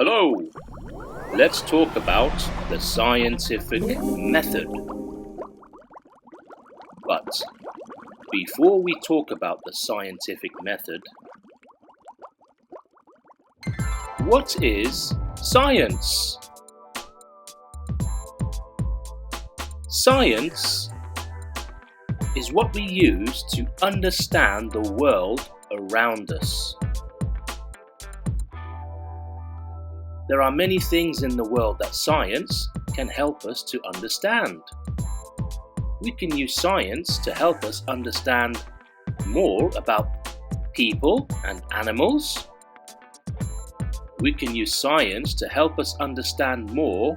Hello! Let's talk about the scientific method. But before we talk about the scientific method, what is science? Science is what we use to understand the world around us. There are many things in the world that science can help us to understand. We can use science to help us understand more about people and animals. We can use science to help us understand more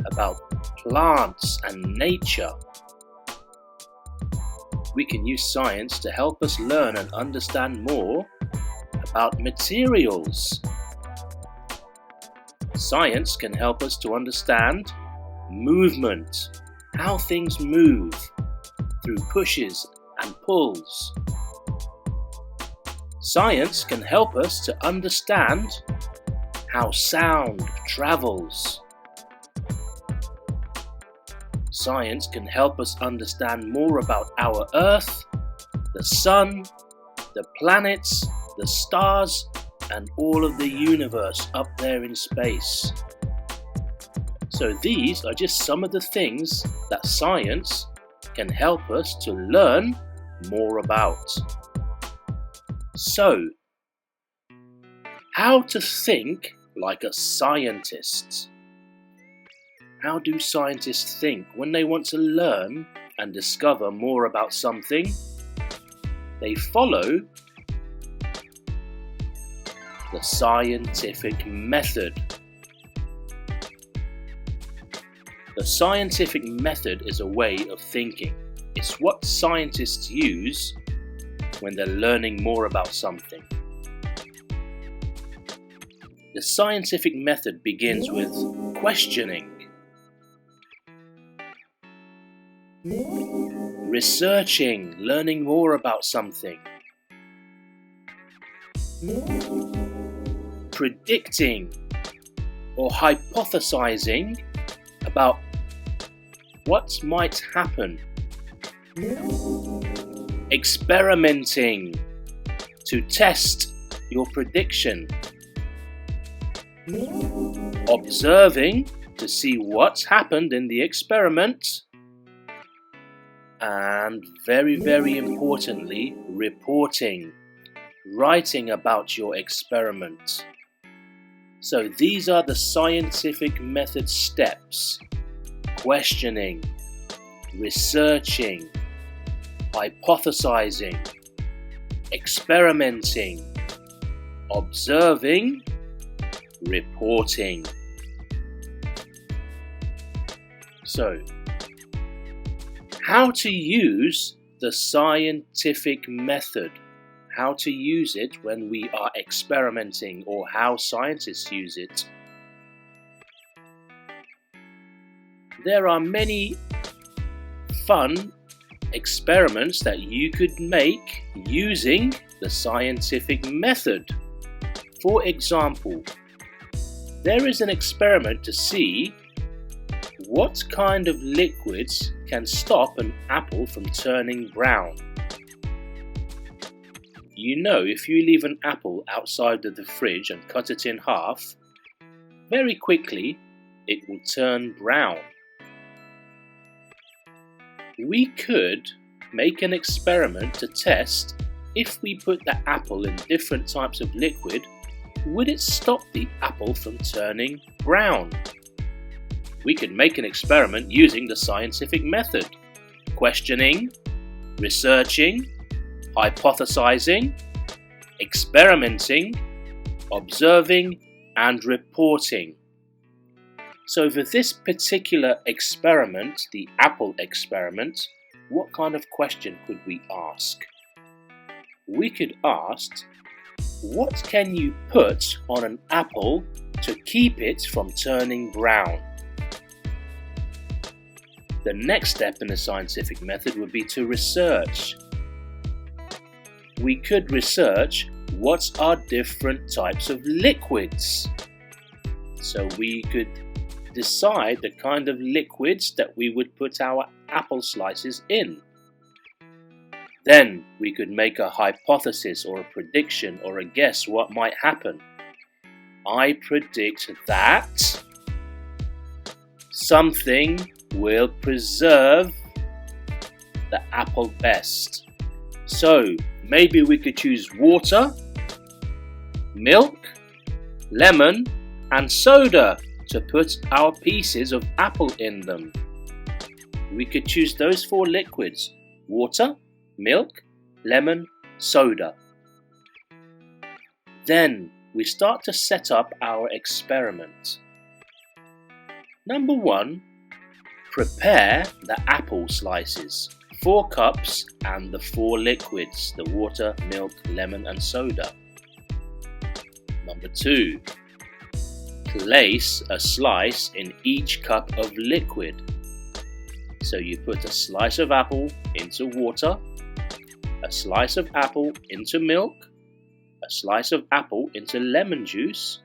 about plants and nature. We can use science to help us learn and understand more about materials. Science can help us to understand movement, how things move through pushes and pulls. Science can help us to understand how sound travels. Science can help us understand more about our Earth, the Sun, the planets, the stars, and all of the universe up there in space. So these are just some of the things that science can help us to learn more about. So, how to think like a scientist? How do scientists think when they want to learn and discover more about something? They follow the scientific method. The scientific method is a way of thinking. It's what scientists use when they're learning more about something. The scientific method begins with questioning, researching, learning more about something, predicting or hypothesizing about what might happen, experimenting to test your prediction, observing to see what's happened in the experiment, and very importantly, reporting, writing about your experiment. So these are the scientific method steps: questioning, researching, hypothesizing, experimenting, observing, reporting. So, how to use the scientific method? How to use it when we are experimenting, or how scientists use it. There are many fun experiments that you could make using the scientific method. For example, there is an experiment to see what kind of liquids can stop an apple from turning brown. You know, if you leave an apple outside of the fridge and cut it in half, very quickly it will turn brown. We could make an experiment to test if we put the apple in different types of liquid, would it stop the apple from turning brown? We could make an experiment using the scientific method: questioning, researching, hypothesizing, experimenting, observing, and reporting. So for this particular experiment, the apple experiment, what kind of question could we ask? We could ask, what can you put on an apple to keep it from turning brown? The next step in the scientific method would be to research. We could research what are different types of liquids. so we could decide the kind of liquids that we would put our apple slices in. Then we could make a hypothesis or a prediction or a guess what might happen. I predict that something will preserve the apple best. So maybe we could choose water, milk, lemon and soda to put our pieces of apple in them. We could choose those 4 liquids: water, milk, lemon, soda. Then we start to set up our experiment. Number 1, prepare the apple slices. 4 cups and the 4 liquids, the water, milk, lemon and soda. Number 2, place a slice in each cup of liquid. So you put a slice of apple into water, a slice of apple into milk, a slice of apple into lemon juice,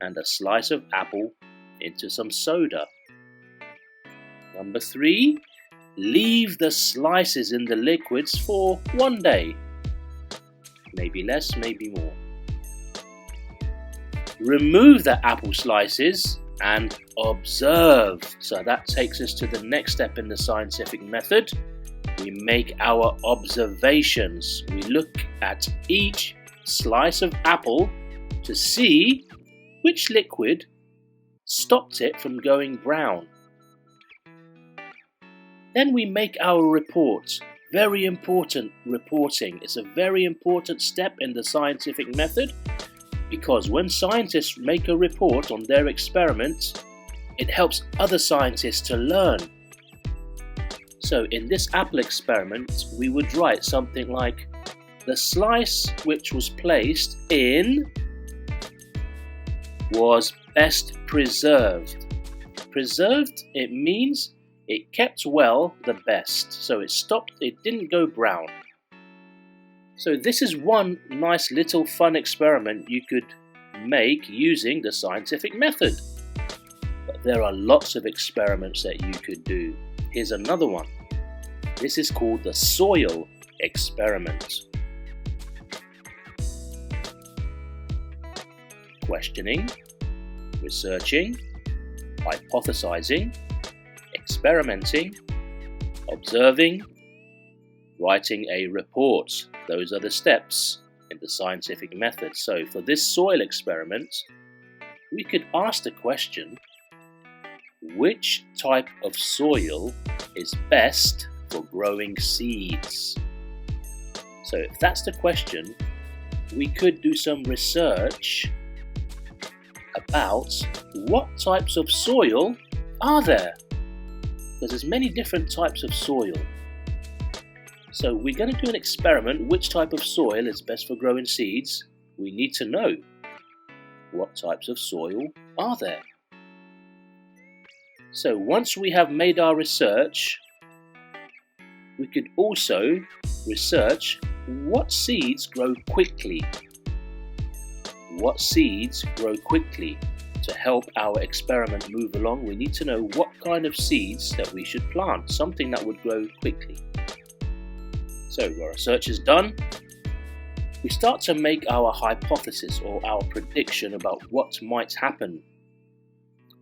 and a slice of apple into some soda. Number 3, leave the slices in the liquids for 1 day. Maybe less, maybe more. Remove the apple slices and observe. So that takes us to the next step in the scientific method. We make our observations. We look at each slice of apple to see which liquid stopped it from going brown. Then we make our report. Very important reporting. It's a very important step in the scientific method, because when scientists make a report on their experiment, it helps other scientists to learn. So in this apple experiment, we would write something like, the slice which was placed in was best preserved. Preserved, it means it kept well the best. So it didn't go brown. So this is one nice little fun experiment you could make using the scientific method. But there are lots of experiments that you could do. Here's another one. This is called the soil experiment. Questioning, researching, hypothesizing, experimenting, observing, writing a report. Those are the steps in the scientific method. So for this soil experiment, we could ask the question, which type of soil is best for growing seeds? So if that's the question, we could do some research about what types of soil are there, because there's many different types of soil. So we're going to do an experiment. Which type of soil is best for growing seeds? We need to know what types of soil are there. So once we have made our research, we could also research what seeds grow quickly. What seeds grow quickly? To help our experiment move along, we need to know what kind of seeds that we should plant, something that would grow quickly. So our research is done. We start to make our hypothesis or our prediction about what might happen.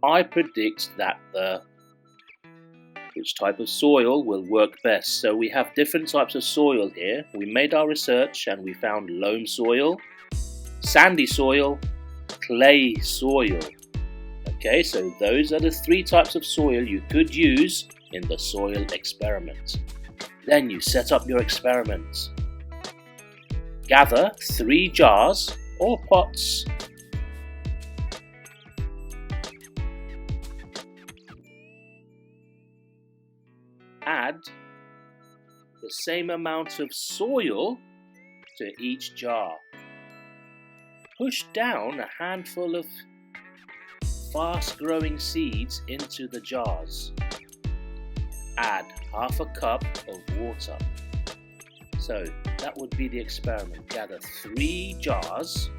I predict that which type of soil will work best. So we have different types of soil here. We made our research and we found loam soil, sandy soil, clay soil. Okay, so those are the 3 types of soil you could use in the soil experiment. Then you set up your experiment. Gather 3 jars or pots. Add the same amount of soil to each jar. Push down a handful of fast-growing seeds into the jars. Add half a cup of water. So that would be the experiment. Gather 3 jars,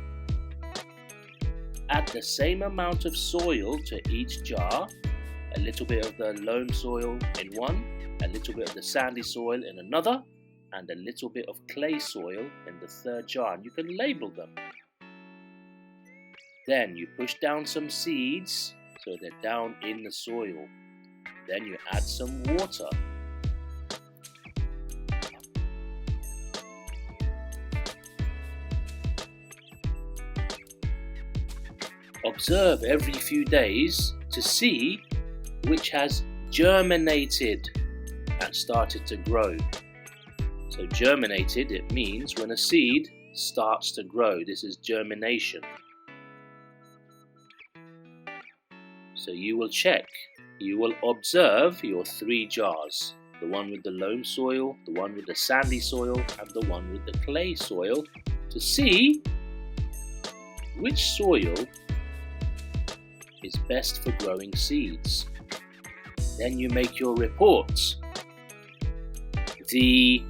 add the same amount of soil to each jar, a little bit of the loam soil in one, a little bit of the sandy soil in another, and a little bit of clay soil in the third jar, and you can label them. Then you push down some seeds so they're down in the soil. Then you add some water. Observe every few days to see which has germinated and started to grow. So germinated, it means when a seed starts to grow. This is germination. So you will check, you will observe your 3 jars. The one with the loam soil, the one with the sandy soil, and the one with the clay soil, to see which soil is best for growing seeds. Then you make your reports. The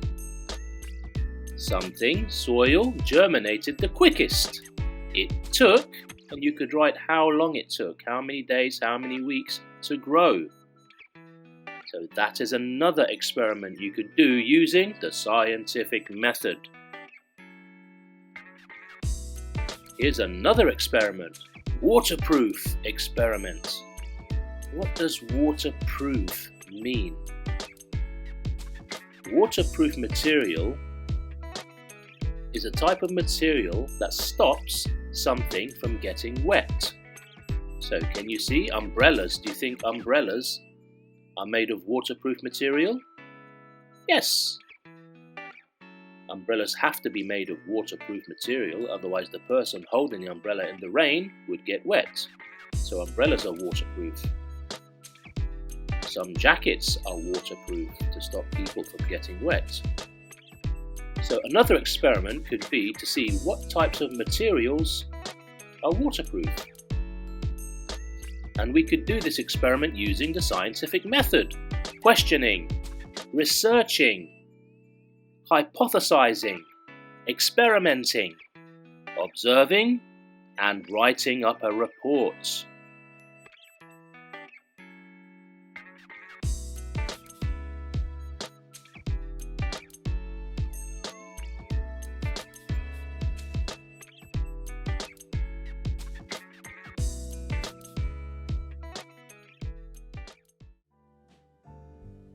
something soil germinated the quickest. It took, and you could write how long it took, how many days, how many weeks to grow. So that is another experiment you could do using the scientific method. Here's another experiment. Waterproof experiment. What does waterproof mean? Waterproof material is a type of material that stops something from getting wet. So can you see umbrellas? Do you think umbrellas are made of waterproof material? Yes. Umbrellas have to be made of waterproof material, otherwise the person holding the umbrella in the rain would get wet. So umbrellas are waterproof. Some jackets are waterproof to stop people from getting wet. So another experiment could be to see what types of materials are waterproof. And we could do this experiment using the scientific method: questioning, researching, hypothesizing, experimenting, observing, and writing up a report.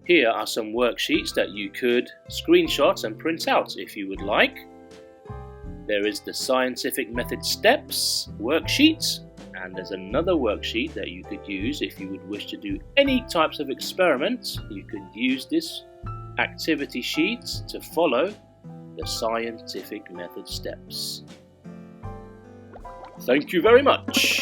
Here are some worksheets that you could screenshot and print out if you would like. There is the scientific method steps worksheet, and there's another worksheet that you could use if you would wish to do any types of experiments. You could use this activity sheet to follow the scientific method steps. Thank you very much.